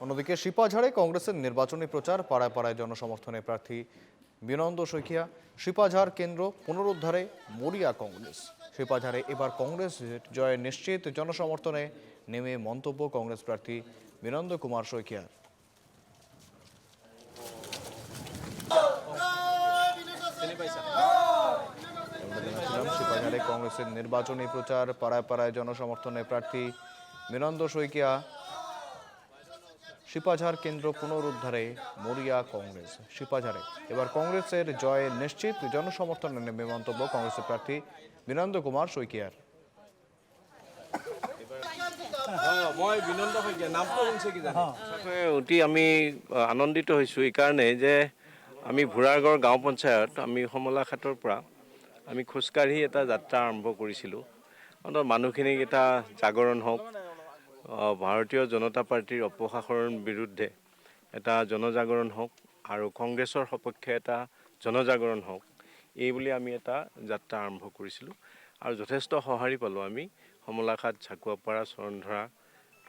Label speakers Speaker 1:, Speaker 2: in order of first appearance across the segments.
Speaker 1: অন্যদিকে শিপাঝাড়ে কংগ্রেসের নির্বাচনী প্রচার পাড়ায় পাড়ায় জনসমর্থনে প্রার্থী বিনন্দ শইকিয়া। শিপাঝাড় কেন্দ্র পুনরুদ্ধারে মরিয়া কংগ্রেস। শিপাঝাড়ে এবার কংগ্রেস জয়ের নিশ্চিত, জনসমর্থনে নেমে মন্তব্য কংগ্রেস প্রার্থী বিনন্দ কুমার শইকিয়ার। শিপাঝাড়ে কংগ্রেসের নির্বাচনী প্রচার পাড়ায় পাড়ায় জনসমর্থনে প্রার্থী বিনন্দ শইকিয়া। শিপাঝাড় কেন্দ্র পুনরুদ্ধারে মরিয়া কংগ্রেস। শিপাঝাড়ে এবার কংগ্রেসের জয়ে নিশ্চিত, জনসমর্থনে নেমে মন্তব্য কংগ্রেসের প্রার্থী বিনন্দ কুমার শইকিয়ার।
Speaker 2: অতি আমি আনন্দিত হৈছোঁ এই কাৰণে যে আমি ভোৰাগড় গাঁও পঞ্চায়ত আমি কমলাঘাটৰ পৰা আমি খোজকাঢ়ি এটা যাত্ৰা আৰম্ভ কৰিছিলোঁ। মানুহখিনিক এটা জাগৰণ হওক, ভাৰতীয় জনতা পাৰ্টিৰ অপশাসনৰ বিৰুদ্ধে এটা জনজাগৰণ হওক আৰু কংগ্ৰেছৰ সপক্ষে এটা জনজাগৰণ হওক, এই বুলি আমি এটা যাত্ৰা আৰম্ভ কৰিছিলোঁ আৰু যথেষ্ট সঁহাৰি পালোঁ। আমি কমলাঘাট, ঝাকুৱাপাৰা, চৰণধৰা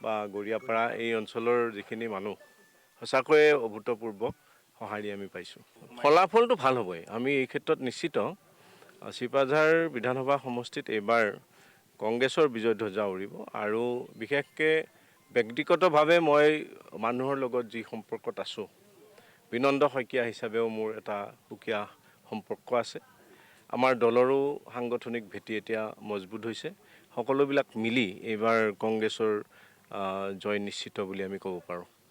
Speaker 2: বা গৰিয়াপাৰা এই অঞ্চলৰ যিখিনি মানুহ, সঁচাকৈয়ে অভূতপূৰ্ব সঁহাৰি আমি পাইছোঁ। ফলাফলটো ভাল হ'বই, আমি এই ক্ষেত্ৰত নিশ্চিত। শিপাঝাৰ বিধানসভা সমষ্টিত এইবাৰ কংগ্ৰেছৰ বিজয় ধ্বজা উৰিব আৰু বিশেষকৈ ব্যক্তিগতভাৱে মই মানুহৰ লগত যি সম্পৰ্কত আছোঁ, বিনন্দ শইকীয়া হিচাপেও মোৰ এটা সুকীয়া সম্পৰ্ক আছে। আমাৰ দলৰো সাংগঠনিক ভেটি এতিয়া মজবুত হৈছে। সকলোবিলাক মিলি এইবাৰ কংগ্ৰেছৰ জয় নিশ্চিত বুলি আমি ক'ব পাৰোঁ।